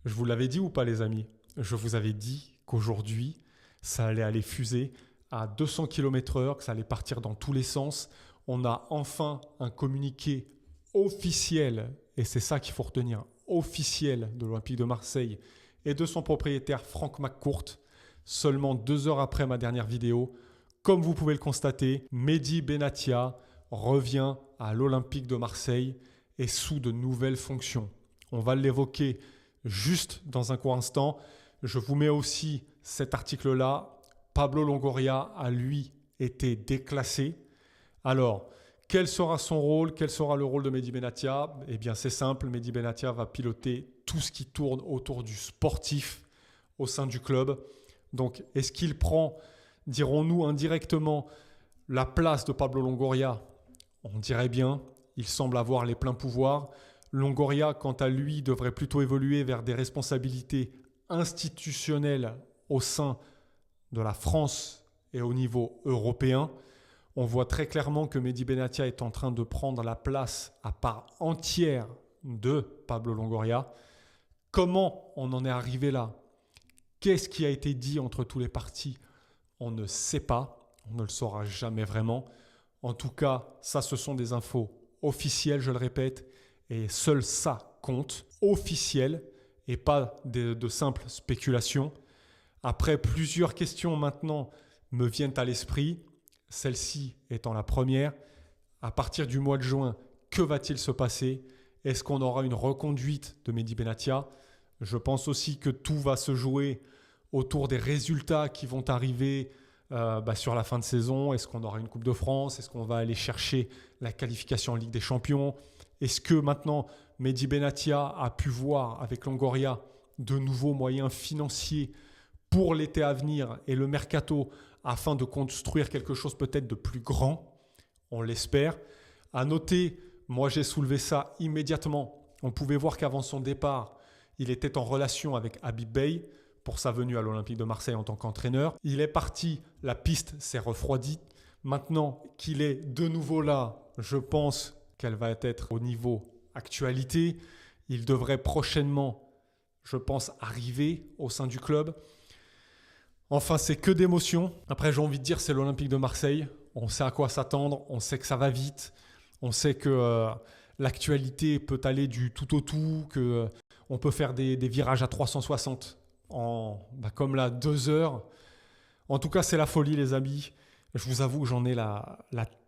Je vous l'avais dit ou pas les amis? Je vous avais dit qu'aujourd'hui, ça allait aller fuser à 200 km/h, que ça allait partir dans tous les sens. On a enfin un communiqué officiel, et c'est ça qu'il faut retenir, officiel de l'Olympique de Marseille et de son propriétaire Franck McCourt, seulement 2 heures après ma dernière vidéo. Comme vous pouvez le constater, Mehdi Benatia revient à l'Olympique de Marseille et sous de nouvelles fonctions. On va l'évoquer juste dans un court instant. Je vous mets aussi cet article-là. Pablo Longoria a lui été déclassé. Alors, quel sera son rôle? Quel sera le rôle de Mehdi Benatia? Eh bien, c'est simple. Mehdi Benatia va piloter tout ce qui tourne autour du sportif au sein du club. Donc, est-ce qu'il prend, dirons-nous indirectement, la place de Pablo Longoria? On dirait bien. Il semble avoir les pleins pouvoirs. Longoria, quant à lui, devrait plutôt évoluer vers des responsabilités institutionnelles au sein de la France et au niveau européen. On voit très clairement que Mehdi Benatia est en train de prendre la place à part entière de Pablo Longoria. Comment on en est arrivé là? Qu'est-ce qui a été dit entre tous les partis? On ne sait pas, on ne le saura jamais vraiment. En tout cas, ça, ce sont des infos officielles, je le répète, et seul ça compte, officiel, et pas de simples spéculations. Après, plusieurs questions maintenant me viennent à l'esprit, celle-ci étant la première. À partir du mois de juin, que va-t-il se passer? Est-ce qu'on aura une reconduite de Mehdi Benatia? Je pense aussi que tout va se jouer autour des résultats qui vont arriver sur la fin de saison. Est-ce qu'on aura une Coupe de France? Est-ce qu'on va aller chercher la qualification en Ligue des Champions? Est-ce que maintenant Mehdi Benatia a pu voir avec Longoria de nouveaux moyens financiers pour l'été à venir et le mercato afin de construire quelque chose peut-être de plus grand? On l'espère. À noter, moi j'ai soulevé ça immédiatement. On pouvait voir qu'avant son départ, il était en relation avec Habib Beye pour sa venue à l'Olympique de Marseille en tant qu'entraîneur. Il est parti, la piste s'est refroidie. Maintenant qu'il est de nouveau là, je pense qu'elle va être au niveau actualité. Il devrait prochainement, je pense, arriver au sein du club. Enfin, c'est que d'émotions. Après, j'ai envie de dire, c'est l'Olympique de Marseille. On sait à quoi s'attendre, on sait que ça va vite. On sait que l'actualité peut aller du tout au tout, qu'on peut faire des virages à 360 comme là, 2 heures. En tout cas, c'est la folie, les amis. Je vous avoue que j'en ai la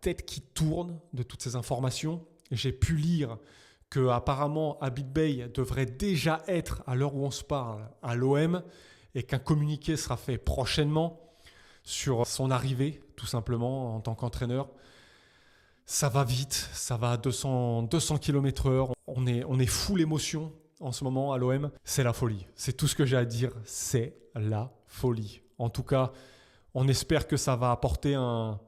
tête qui tourne de toutes ces informations. J'ai pu lire qu'apparemment Habib Beye devrait déjà être, à l'heure où on se parle, à l'OM et qu'un communiqué sera fait prochainement sur son arrivée, tout simplement, en tant qu'entraîneur. Ça va vite, ça va à 200 km/h. On est full émotion en ce moment à l'OM. C'est la folie. C'est tout ce que j'ai à dire. C'est la folie. En tout cas, on espère que ça va apporter un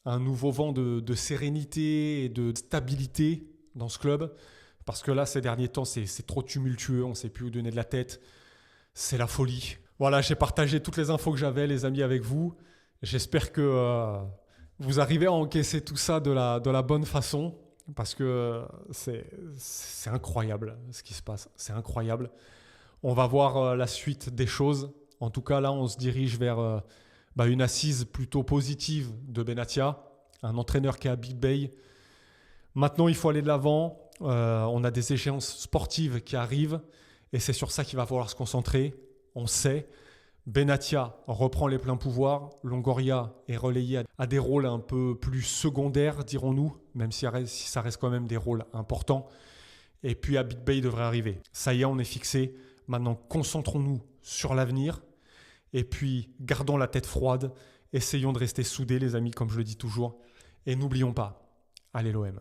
nouveau vent de sérénité et de stabilité dans ce club. Parce que là, ces derniers temps, c'est trop tumultueux. On ne sait plus où donner de la tête. C'est la folie. Voilà, j'ai partagé toutes les infos que j'avais, les amis, avec vous. J'espère que vous arrivez à encaisser tout ça de la bonne façon. Parce que c'est incroyable ce qui se passe. C'est incroyable. On va voir la suite des choses. En tout cas, là, on se dirige vers une assise plutôt positive de Benatia, un entraîneur qui est Habib Beye. Maintenant, il faut aller de l'avant. On a des échéances sportives qui arrivent et c'est sur ça qu'il va falloir se concentrer. On sait. Benatia reprend les pleins pouvoirs. Longoria est relayé à des rôles un peu plus secondaires, dirons-nous, même si ça reste quand même des rôles importants. Et puis Habib Beye devrait arriver. Ça y est, on est fixé. Maintenant, concentrons-nous sur l'avenir. Et puis, gardons la tête froide. Essayons de rester soudés, les amis, comme je le dis toujours. Et n'oublions pas, allez l'OM.